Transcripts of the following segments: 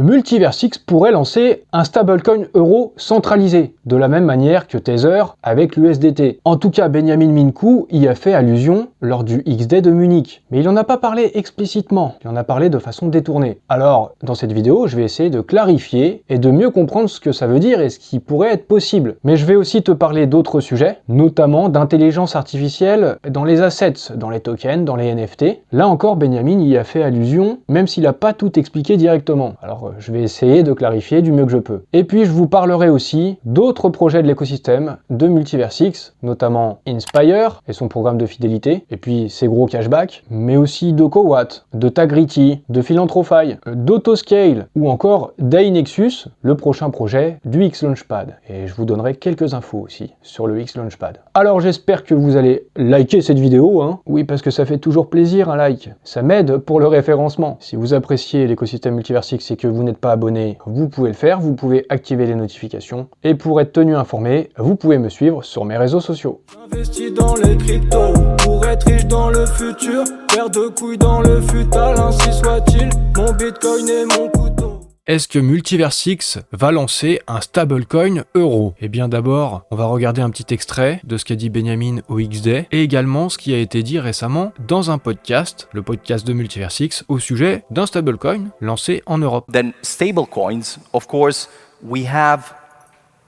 Multiversix pourrait lancer un stablecoin euro centralisé, de la même manière que Tether avec l'USDT. En tout cas, Benjamin Minkou y a fait allusion lors du XDay de Munich. Mais il n'en a pas parlé explicitement, il en a parlé de façon détournée. Alors, dans cette vidéo, je vais essayer de clarifier et de mieux comprendre ce que ça veut dire et ce qui pourrait être possible. Mais je vais aussi te parler d'autres sujets, notamment d'intelligence artificielle dans les assets, dans les tokens, dans les NFT. Là encore, Benjamin y a fait allusion, même s'il n'a pas tout expliqué directement. Alors, je vais essayer de clarifier du mieux que je peux. Et puis, je vous parlerai aussi d'autres projets de l'écosystème de Multiversix, notamment Inspire et son programme de fidélité, et puis ses gros cashbacks, mais aussi d'Ocowatt, de Tagrity, de Philanthropy, d'Autoscale, ou encore d'AINexus, le prochain projet du X-Launchpad. Et je vous donnerai quelques infos aussi sur le X-Launchpad. Alors j'espère que vous allez liker cette vidéo, hein. Oui, parce que ça fait toujours plaisir un like. Ça m'aide pour le référencement. Si vous appréciez l'écosystème Multiversix et que vous n'êtes pas abonné, vous pouvez le faire, vous pouvez activer les notifications. Et pour être tenu informé, vous pouvez me suivre sur mes réseaux sociaux. J'investis dans les cryptos pour être riche dans le futur, paire de couilles dans le futal, ainsi soit-il, mon bitcoin et mon couteau. Est-ce que Multiversix va lancer un stablecoin euro? Eh bien d'abord, on va regarder un petit extrait de ce qu'a dit Benjamin au XDay et également ce qui a été dit récemment dans un podcast, le podcast de Multiversix, au sujet d'un stablecoin lancé en Europe. Then stablecoins, of course, we have,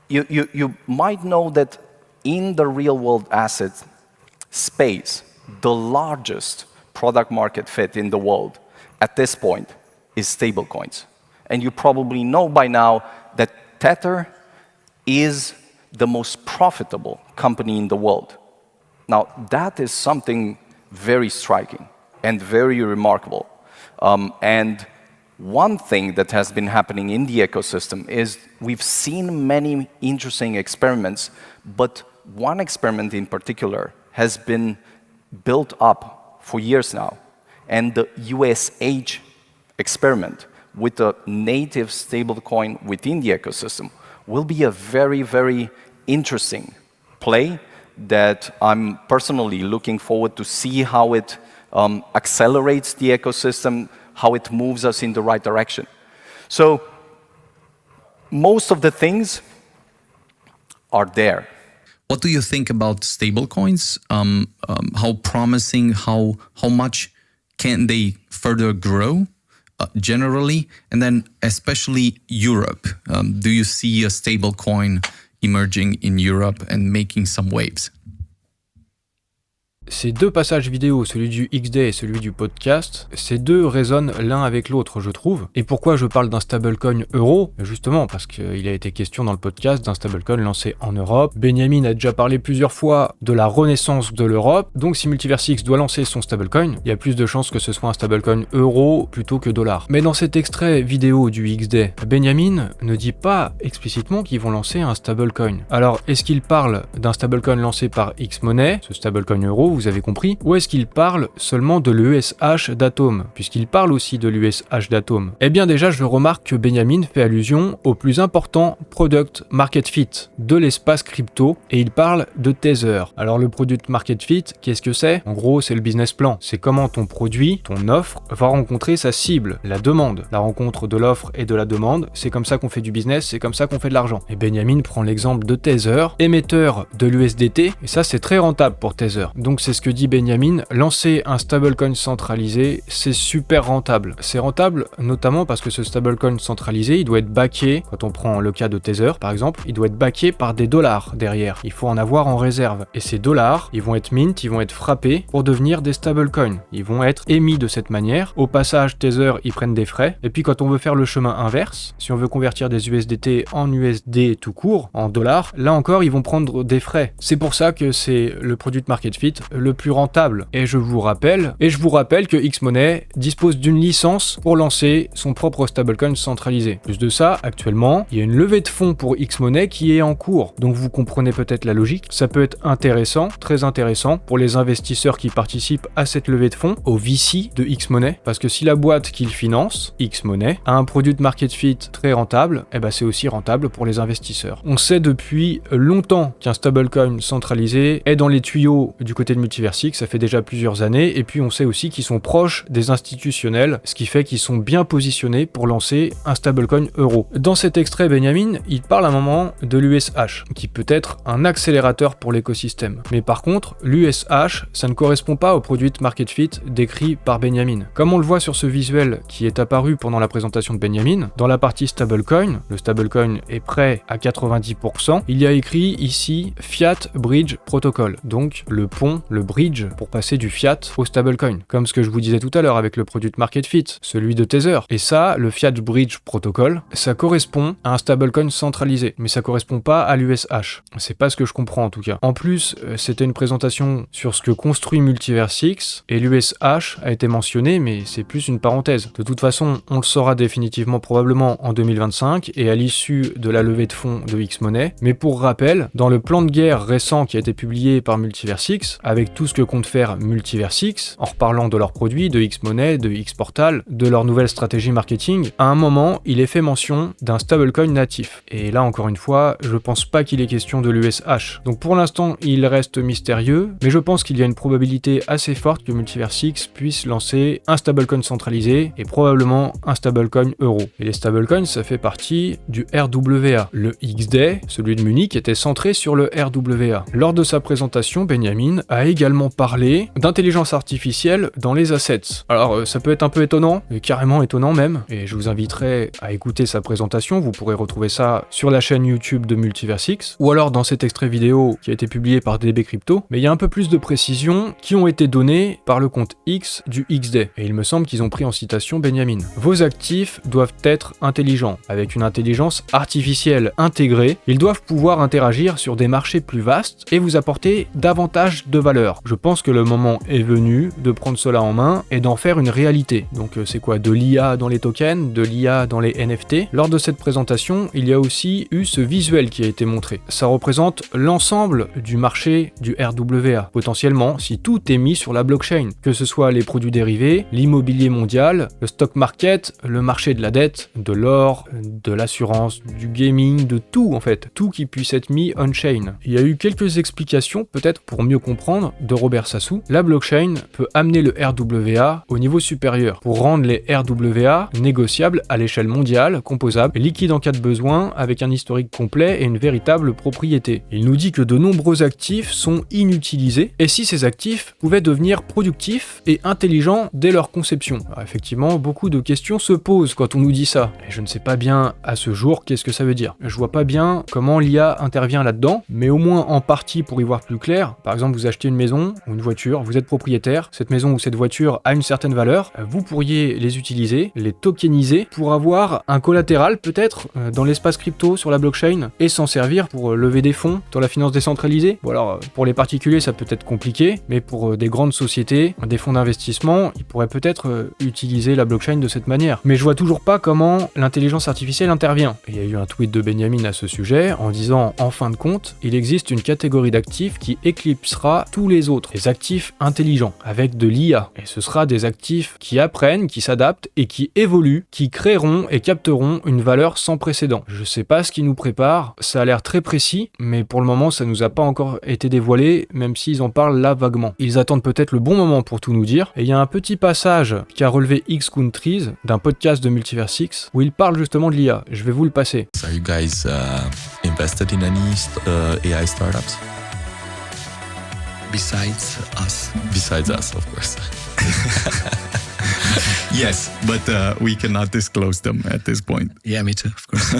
you might know that in the real world asset space, the largest product market fit in the world at this point is stablecoins. And you probably know by now that Tether is the most profitable company in the world. Now, that is something very striking and very remarkable. And one thing that has been happening in the ecosystem is we've seen many interesting experiments, but one experiment in particular has been built up for years now. And the USH experiment with a native stablecoin within the ecosystem will be a very, very interesting play that I'm personally looking forward to see how it accelerates the ecosystem, how it moves us in the right direction. So most of the things are there. What do you think about stablecoins? How promising, how much can they further grow? Generally, and then especially Europe. Do you see a stable coin emerging in Europe and making some waves? Ces deux passages vidéo, celui du XDay et celui du podcast, ces deux résonnent l'un avec l'autre, je trouve. Et pourquoi je parle d'un stablecoin euro? Justement, parce qu'il a été question dans le podcast d'un stablecoin lancé en Europe. Benjamin a déjà parlé plusieurs fois de la renaissance de l'Europe, donc si Multiversix doit lancer son stablecoin, il y a plus de chances que ce soit un stablecoin euro plutôt que dollar. Mais dans cet extrait vidéo du XDay, Benjamin ne dit pas explicitement qu'ils vont lancer un stablecoin. Alors, est-ce qu'il parle d'un stablecoin lancé par Xmoney, ce stablecoin euro, vous avez compris, ou est-ce qu'il parle seulement de l'ESH d'Atom, puisqu'il parle aussi de l'ESH d'Atom? Eh bien déjà, je remarque que Benjamin fait allusion au plus important product market fit de l'espace crypto, et il parle de Tether. Alors le product market fit, qu'est-ce que c'est? En gros, c'est le business plan. C'est comment ton produit, ton offre, va rencontrer sa cible, la demande. La rencontre de l'offre et de la demande, c'est comme ça qu'on fait du business, c'est comme ça qu'on fait de l'argent. Et Benjamin prend l'exemple de Tether, émetteur de l'USDT, et ça c'est très rentable pour Tether. Donc c'est ce que dit Benjamin, lancer un stablecoin centralisé, c'est super rentable. C'est rentable notamment parce que ce stablecoin centralisé, il doit être backé, quand on prend le cas de Tether par exemple, il doit être backé par des dollars derrière. Il faut en avoir en réserve. Et ces dollars, ils vont être mint, ils vont être frappés pour devenir des stablecoins. Ils vont être émis de cette manière. Au passage, Tether, ils prennent des frais. Et puis quand on veut faire le chemin inverse, si on veut convertir des USDT en USD tout court, en dollars, là encore, ils vont prendre des frais. C'est pour ça que c'est le product market fit le plus rentable. Et je vous rappelle que Xmoney dispose d'une licence pour lancer son propre stablecoin centralisé. Plus de ça, actuellement, il y a une levée de fonds pour Xmoney qui est en cours. Donc vous comprenez peut-être la logique. Ça peut être intéressant, très intéressant pour les investisseurs qui participent à cette levée de fonds, au VC de Xmoney, parce que si la boîte qu'il finance, Xmoney, a un produit de market fit très rentable, eh ben c'est aussi rentable pour les investisseurs. On sait depuis longtemps qu'un stablecoin centralisé est dans les tuyaux du côté de de Multiversix, ça fait déjà plusieurs années, et puis on sait aussi qu'ils sont proches des institutionnels, ce qui fait qu'ils sont bien positionnés pour lancer un stablecoin euro. Dans cet extrait, Benjamin, il parle à un moment de l'USH, qui peut être un accélérateur pour l'écosystème. Mais par contre, l'USH, ça ne correspond pas au produit market fit décrit par Benjamin. Comme on le voit sur ce visuel qui est apparu pendant la présentation de Benjamin, dans la partie stablecoin, le stablecoin est prêt à 90%, il y a écrit ici Fiat Bridge Protocol, donc le pont, le bridge pour passer du fiat au stablecoin, comme ce que je vous disais tout à l'heure avec le produit market fit, celui de Tether. Et ça, le Fiat Bridge Protocol, ça correspond à un stablecoin centralisé, mais ça correspond pas à l'USH. C'est pas ce que je comprends en tout cas. En plus, c'était une présentation sur ce que construit Multiversix, et l'USH a été mentionné, mais c'est plus une parenthèse. De toute façon, on le saura définitivement probablement en 2025 et à l'issue de la levée de fonds de X-Money. Mais pour rappel, dans le plan de guerre récent qui a été publié par Multiversix, avec tout ce que compte faire Multiversix, en reparlant de leurs produits, de X-Money, de X-Portal, de leur nouvelle stratégie marketing, à un moment, il est fait mention d'un stablecoin natif. Et là, encore une fois, je pense pas qu'il est question de l'USH. Donc pour l'instant, il reste mystérieux, mais je pense qu'il y a une probabilité assez forte que Multiversix puisse lancer un stablecoin centralisé et probablement un stablecoin euro. Et les stablecoins, ça fait partie du RWA. Le XDAY, celui de Munich, était centré sur le RWA. Lors de sa présentation, Benjamin a également parlé d'intelligence artificielle dans les assets. Alors ça peut être un peu étonnant, carrément étonnant même, et je vous inviterai à écouter sa présentation, vous pourrez retrouver ça sur la chaîne YouTube de Multiversix, ou alors dans cet extrait vidéo qui a été publié par DB Crypto, mais il y a un peu plus de précisions qui ont été données par le compte X du XDAY, et il me semble qu'ils ont pris en citation Benjamin. Vos actifs doivent être intelligents, avec une intelligence artificielle intégrée, ils doivent pouvoir interagir sur des marchés plus vastes et vous apporter davantage de valeur. Je pense que le moment est venu de prendre cela en main et d'en faire une réalité. Donc c'est quoi? De l'IA dans les tokens, de l'IA dans les NFT. Lors de cette présentation, il y a aussi eu ce visuel qui a été montré. Ça représente l'ensemble du marché du RWA, potentiellement si tout est mis sur la blockchain, que ce soit les produits dérivés, l'immobilier mondial, le stock market, le marché de la dette, de l'or, de l'assurance, du gaming, de tout en fait, tout qui puisse être mis on-chain. Il y a eu quelques explications, peut-être pour mieux comprendre, de Robert Sassou. La blockchain peut amener le RWA au niveau supérieur, pour rendre les RWA négociables à l'échelle mondiale, composables, liquides en cas de besoin, avec un historique complet et une véritable propriété. Il nous dit que de nombreux actifs sont inutilisés, et si ces actifs pouvaient devenir productifs et intelligents dès leur conception. Alors effectivement, beaucoup de questions se posent quand on nous dit ça, et je ne sais pas bien à ce jour qu'est-ce que ça veut dire. Je vois pas bien comment l'IA intervient là-dedans, mais au moins en partie pour y voir plus clair. Par exemple, vous achetez une maison ou une voiture, vous êtes propriétaire, cette maison ou cette voiture a une certaine valeur, vous pourriez les utiliser, les tokeniser pour avoir un collatéral peut-être dans l'espace crypto sur la blockchain et s'en servir pour lever des fonds dans la finance décentralisée. Bon alors pour les particuliers ça peut être compliqué, mais pour des grandes sociétés, des fonds d'investissement, ils pourraient peut-être utiliser la blockchain de cette manière. Mais je vois toujours pas comment l'intelligence artificielle intervient. Il y a eu un tweet de Benjamin à ce sujet en disant en fin de compte, il existe une catégorie d'actifs qui éclipsera tous les autres, les actifs intelligents, avec de l'IA. Et ce sera des actifs qui apprennent, qui s'adaptent et qui évoluent, qui créeront et capteront une valeur sans précédent. Je sais pas ce qui nous prépare, ça a l'air très précis, mais pour le moment ça nous a pas encore été dévoilé, même s'ils en parlent là vaguement. Ils attendent peut-être le bon moment pour tout nous dire, et il y a un petit passage qu'a relevé X Countries d'un podcast de Multiversix où il parle justement de l'IA. Je vais vous le passer. Are you guys invested in any AI startups? Besides us. Besides us, of course. Yes, but we cannot disclose them at this point. Yeah, me too, of course.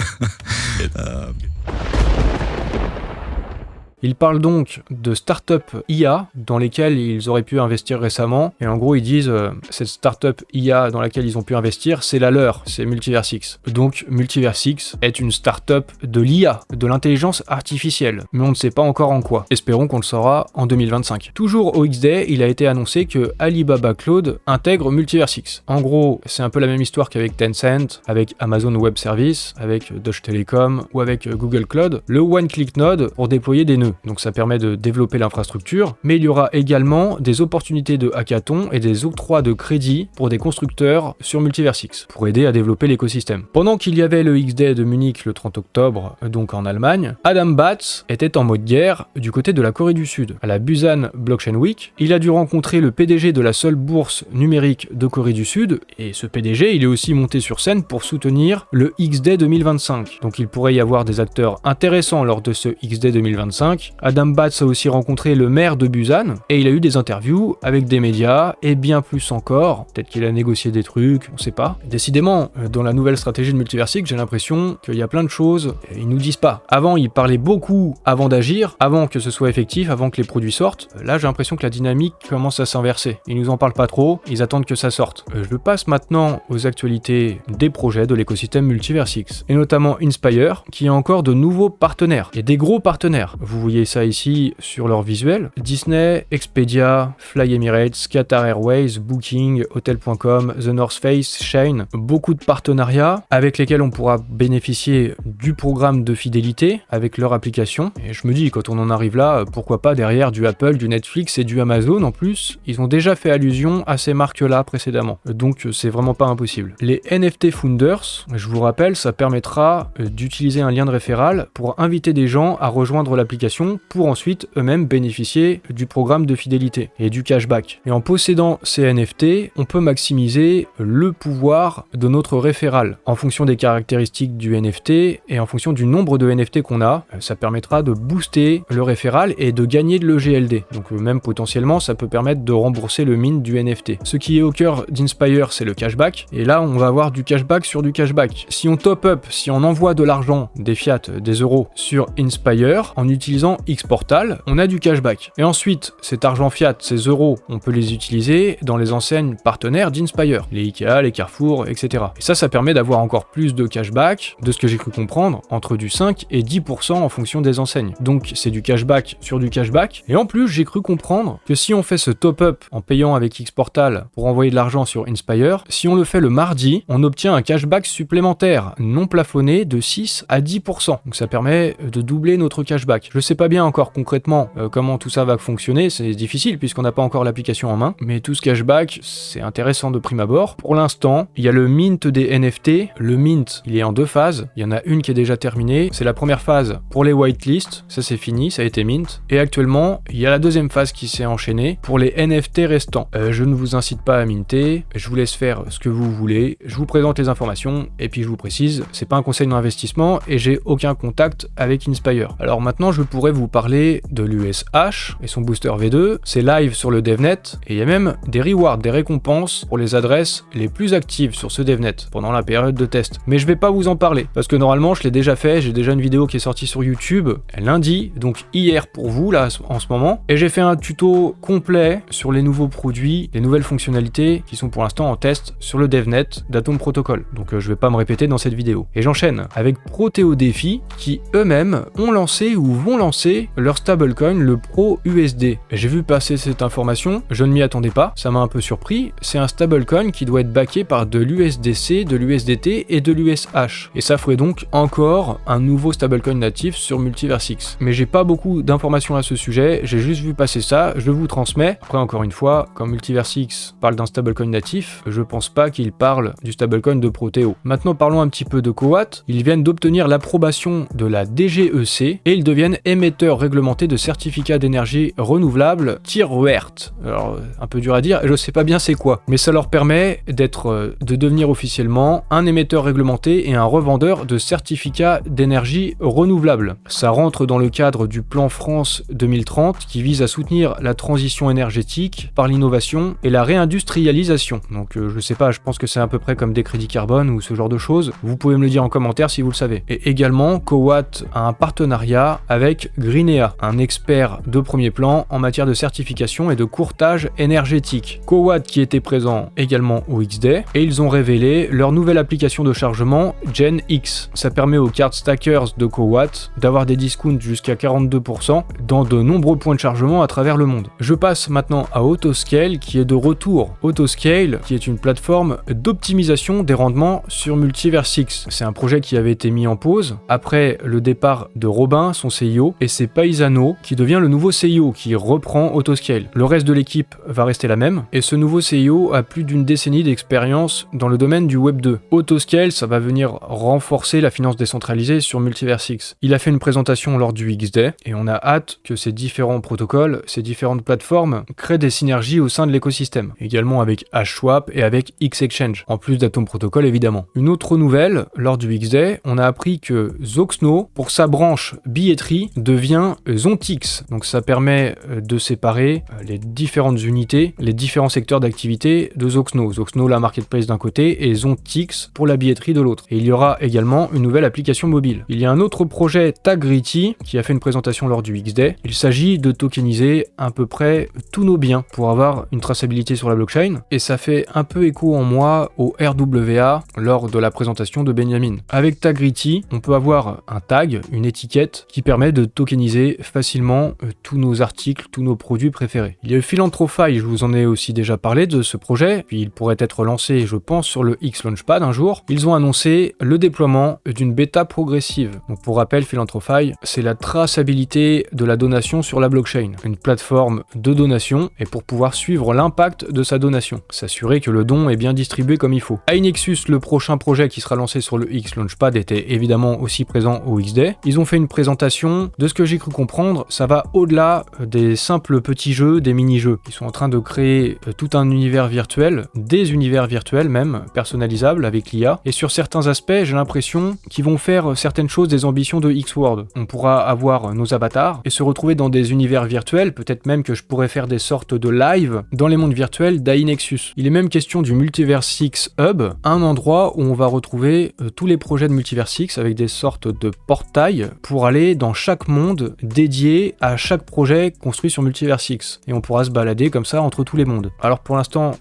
Ils parlent donc de start-up IA dans lesquelles ils auraient pu investir récemment, et en gros ils disent cette start-up IA dans laquelle ils ont pu investir, c'est la leur, c'est Multiversix. Donc Multiversix est une start-up de l'IA, de l'intelligence artificielle, mais on ne sait pas encore en quoi. Espérons qu'on le saura en 2025. Toujours au XDAY, il a été annoncé que Alibaba Cloud intègre Multiversix. En gros, c'est un peu la même histoire qu'avec Tencent, avec Amazon Web Services, avec Deutsche Telekom ou avec Google Cloud. Le One Click Node pour déployer des nœuds. nœud. Donc ça permet de développer l'infrastructure, mais il y aura également des opportunités de hackathon et des octrois de crédit pour des constructeurs sur Multiversix, pour aider à développer l'écosystème. Pendant qu'il y avait le X-Day de Munich le 30 octobre, donc en Allemagne, Adam Bates était en mode guerre du côté de la Corée du Sud. À la Busan Blockchain Week, il a dû rencontrer le PDG de la seule bourse numérique de Corée du Sud, et ce PDG, il est aussi monté sur scène pour soutenir le X-Day 2025. Donc il pourrait y avoir des acteurs intéressants lors de ce X-Day 2025. Adam Bates a aussi rencontré le maire de Busan, et il a eu des interviews avec des médias, et bien plus encore, peut-être qu'il a négocié des trucs, on sait pas. Décidément, dans la nouvelle stratégie de Multiversix, j'ai l'impression qu'il y a plein de choses, ils nous disent pas. Avant, ils parlaient beaucoup avant d'agir, avant que ce soit effectif, avant que les produits sortent. Là, j'ai l'impression que la dynamique commence à s'inverser. Ils nous en parlent pas trop, ils attendent que ça sorte. Je passe maintenant aux actualités des projets de l'écosystème Multiversix, et notamment Inspire, qui a encore de nouveaux partenaires, et des gros partenaires. Vous voyez ça ici sur leur visuel. Disney, Expedia, Fly Emirates, Qatar Airways, Booking, Hotel.com, The North Face, Shein, beaucoup de partenariats avec lesquels on pourra bénéficier du programme de fidélité avec leur application. Et je me dis, quand on en arrive là, pourquoi pas derrière du Apple, du Netflix et du Amazon en plus. Ils ont déjà fait allusion à ces marques-là précédemment, donc c'est vraiment pas impossible. Les NFT Founders, je vous rappelle, ça permettra d'utiliser un lien de référal pour inviter des gens à rejoindre l'application pour ensuite eux-mêmes bénéficier du programme de fidélité et du cashback. Et en possédant ces NFT, on peut maximiser le pouvoir de notre référal en fonction des caractéristiques du NFT et en fonction du nombre de NFT qu'on a. Ça permettra de booster le référal et de gagner de l'EGLD. Donc même potentiellement, ça peut permettre de rembourser le mint du NFT. Ce qui est au cœur d'Inspire, c'est le cashback. Et là, on va avoir du cashback sur du cashback. Si on top up, si on envoie de l'argent, des fiat, des euros sur Inspire en utilisant Xportal, on a du cashback. Et ensuite, cet argent fiat, ces euros, on peut les utiliser dans les enseignes partenaires d'Inspire, les Ikea, les Carrefour, etc. Et ça permet d'avoir encore plus de cashback, de ce que j'ai cru comprendre, entre du 5 et 10% en fonction des enseignes. Donc c'est du cashback sur du cashback. Et en plus, j'ai cru comprendre que si on fait ce top-up en payant avec Xportal pour envoyer de l'argent sur Inspire, si on le fait le mardi, on obtient un cashback supplémentaire non plafonné de 6 à 10%. Donc ça permet de doubler notre cashback. Je sais pas bien encore concrètement comment tout ça va fonctionner, c'est difficile puisqu'on n'a pas encore l'application en main, mais tout ce cashback, c'est intéressant de prime abord. Pour l'instant, il y a le mint des NFT. Le mint, il est en deux phases. Il y en a une qui est déjà terminée. C'est la première phase pour les whitelists. Ça c'est fini, ça a été mint. Et actuellement, il y a la deuxième phase qui s'est enchaînée pour les NFT restants. Je ne vous incite pas à minter. Je vous laisse faire ce que vous voulez. Je vous présente les informations et puis je vous précise, c'est pas un conseil d'investissement et j'ai aucun contact avec Inspire. Alors maintenant, je pourrais vous parler de l'USH et son booster V2. C'est live sur le DevNet et il y a même des rewards, des récompenses pour les adresses les plus actives sur ce DevNet pendant la période de test. Mais je vais pas vous en parler parce que normalement je l'ai déjà fait, j'ai déjà une vidéo qui est sortie sur YouTube lundi, donc hier pour vous là en ce moment, et j'ai fait un tuto complet sur les nouveaux produits, les nouvelles fonctionnalités qui sont pour l'instant en test sur le DevNet d'Atom Protocol. Donc je vais pas me répéter dans cette vidéo. Et j'enchaîne avec Proteo Defi qui eux-mêmes ont lancé ou vont lancer leur stablecoin, le Pro USD. J'ai vu passer cette information, je ne m'y attendais pas, ça m'a un peu surpris. C'est un stablecoin qui doit être backé par de l'USDC, de l'USDT et de l'USH. Et ça ferait donc encore un nouveau stablecoin natif sur Multiversix. Mais j'ai pas beaucoup d'informations à ce sujet, j'ai juste vu passer ça, je vous transmets. Après encore une fois, quand Multiversix parle d'un stablecoin natif, je pense pas qu'il parle du stablecoin de Proteo. Maintenant parlons un petit peu de Coat. Ils viennent d'obtenir l'approbation de la DGEC et ils deviennent émetteurs réglementés de certificats d'énergie renouvelable Tier Wert. Alors un peu dur à dire, je sais pas bien c'est quoi, mais ça leur permet de devenir officiellement un émetteur réglementé et un revendeur de certificats d'énergie renouvelable. Ça rentre dans le cadre du plan France 2030 qui vise à soutenir la transition énergétique par l'innovation et la réindustrialisation. Donc je sais pas, je pense que c'est à peu près comme des crédits carbone ou ce genre de choses. Vous pouvez me le dire en commentaire si vous le savez. Et également, Coat a un partenariat avec Greenea, un expert de premier plan en matière de certification et de courtage énergétique. Coat qui était présent également au X-Day et ils ont révélé leur nouvelle application de chargement Gen X. Ça permet aux card stackers de Coat d'avoir des discounts jusqu'à 42% dans de nombreux points de chargement à travers le monde. Je passe maintenant à Autoscale qui est de retour. Autoscale qui est une plateforme d'optimisation des rendements sur Multiversix. C'est un projet qui avait été mis en pause après le départ de Robin, son CIO, et c'est Paisano qui devient le nouveau CIO, qui reprend Autoscale. Le reste de l'équipe va rester la même, et ce nouveau CIO a plus d'une décennie d'expérience dans le domaine du Web 2. Autoscale, ça va venir renforcer la finance décentralisée sur Multiverse X. Il a fait une présentation lors du X-Day, et on a hâte que ces différents protocoles, ces différentes plateformes créent des synergies au sein de l'écosystème, également avec HSwap et avec X-Exchange, en plus d'Atom Protocol évidemment. Une autre nouvelle, lors du X-Day, on a appris que Zoxno, pour sa branche billetterie, devient Zontix. Donc ça permet de séparer les différentes unités, les différents secteurs d'activité de Zoxno. Zoxno, la marketplace d'un côté, et Zontix pour la billetterie de l'autre. Et il y aura également une nouvelle application mobile. Il y a un autre projet, Tagrity, qui a fait une présentation lors du X-Day. Il s'agit de tokeniser à peu près tous nos biens pour avoir une traçabilité sur la blockchain. Et ça fait un peu écho en moi au RWA lors de la présentation de Benjamin. Avec Tagrity, on peut avoir un tag, une étiquette qui permet de tokeniser facilement tous nos articles, tous nos produits préférés. Il y a eu Philanthropy, je vous en ai aussi déjà parlé de ce projet, puis il pourrait être lancé, je pense, sur le X Launchpad un jour. Ils ont annoncé le déploiement d'une bêta progressive. Donc pour rappel, Philanthropy, c'est la traçabilité de la donation sur la blockchain, une plateforme de donation, et pour pouvoir suivre l'impact de sa donation, s'assurer que le don est bien distribué comme il faut. iNexus, le prochain projet qui sera lancé sur le X Launchpad, était évidemment aussi présent au X-Day. Ils ont fait une présentation, de ce que j'ai cru comprendre, ça va au-delà des simples petits jeux, des mini-jeux. Ils sont en train de créer tout un univers virtuel, des univers virtuels même, personnalisables avec l'IA, et sur certains aspects, j'ai l'impression qu'ils vont faire certaines choses des ambitions de X-World. On pourra avoir nos avatars et se retrouver dans des univers virtuels, peut-être même que je pourrais faire des sortes de live dans les mondes virtuels d'iNexus. Il est même question du Multiverse X Hub, un endroit où on va retrouver tous les projets de Multiverse X avec des sortes de portails pour aller dans chaque monde dédié à chaque projet construit sur Multiverse X. Et on pourra se balader comme ça entre tous les mondes. Alors pour l'instant,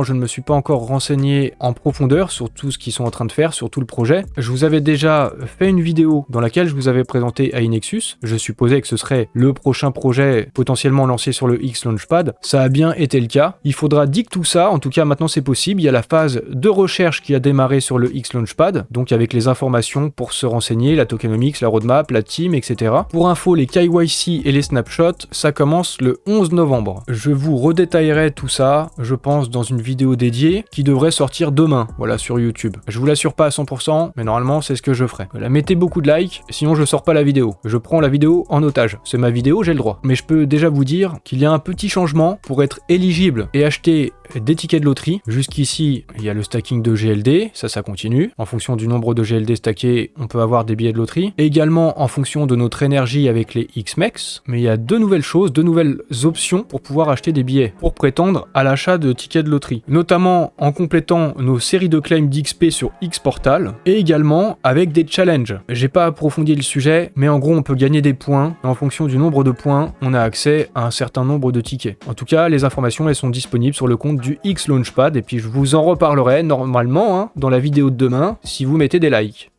je ne me suis pas encore renseigné en profondeur sur tout ce qu'ils sont en train de faire, sur tout le projet. Je vous avais déjà fait une vidéo dans laquelle je vous avais présenté iNexus. Je supposais que ce serait le prochain projet potentiellement lancé sur le X Launchpad. Ça a bien été le cas. Il faudra dire tout ça, en tout cas maintenant c'est possible. Il y a la phase de recherche qui a démarré sur le X Launchpad, donc avec les informations pour se renseigner, la tokenomics, la roadmap, la team, etc. Pour info, les KYC et les snapshots, ça commence le 11 novembre. Je vous redétaillerai tout ça, je pense, dans une vidéo dédiée qui devrait sortir demain, voilà, sur YouTube. Je vous l'assure pas à 100%, mais normalement c'est ce que je ferai. Voilà, mettez beaucoup de likes, sinon je sors pas la vidéo. Je prends la vidéo en otage. C'est ma vidéo, j'ai le droit. Mais je peux déjà vous dire qu'il y a un petit changement pour être éligible et acheter des tickets de loterie. Jusqu'ici, il y a le stacking de GLD, ça continue. En fonction du nombre de GLD stackés, on peut avoir des billets de loterie. Et également en fonction de notre énergie avec les XMEX. Mais il y a deux nouvelles choses, deux nouvelles options pour pouvoir acheter des billets, pour prétendre à l'achat de tickets de loterie. Notamment en complétant nos séries de claims d'XP sur Xportal, et également avec des challenges. J'ai pas approfondi le sujet, mais en gros on peut gagner des points, et en fonction du nombre de points, on a accès à un certain nombre de tickets. En tout cas, les informations elles sont disponibles sur le compte du X Launchpad, et puis je vous en reparlerai normalement dans la vidéo de demain, si vous mettez des likes.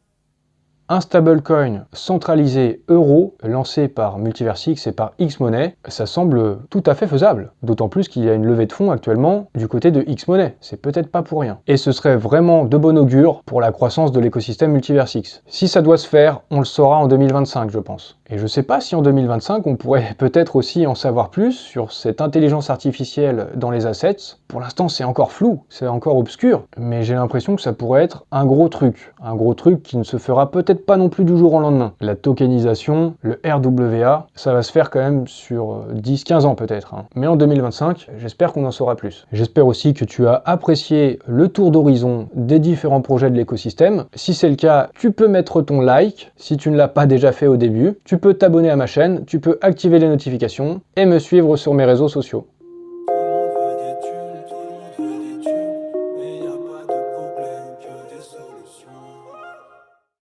Un stablecoin centralisé euro lancé par Multiverse X et par X-Money, ça semble tout à fait faisable. D'autant plus qu'il y a une levée de fonds actuellement du côté de X-Money. C'est peut-être pas pour rien. Et ce serait vraiment de bon augure pour la croissance de l'écosystème Multiverse X. Si ça doit se faire, on le saura en 2025, je pense. Et je sais pas si en 2025, on pourrait peut-être aussi en savoir plus sur cette intelligence artificielle dans les assets. Pour l'instant, c'est encore flou, c'est encore obscur, mais j'ai l'impression que ça pourrait être un gros truc qui ne se fera peut-être pas non plus du jour au lendemain. La tokenisation, le RWA, ça va se faire quand même sur 10-15 ans peut-être. Mais en 2025, j'espère qu'on en saura plus. J'espère aussi que tu as apprécié le tour d'horizon des différents projets de l'écosystème. Si c'est le cas, tu peux mettre ton like, si tu ne l'as pas déjà fait au début. Tu peux t'abonner à ma chaîne, tu peux activer les notifications et me suivre sur mes réseaux sociaux.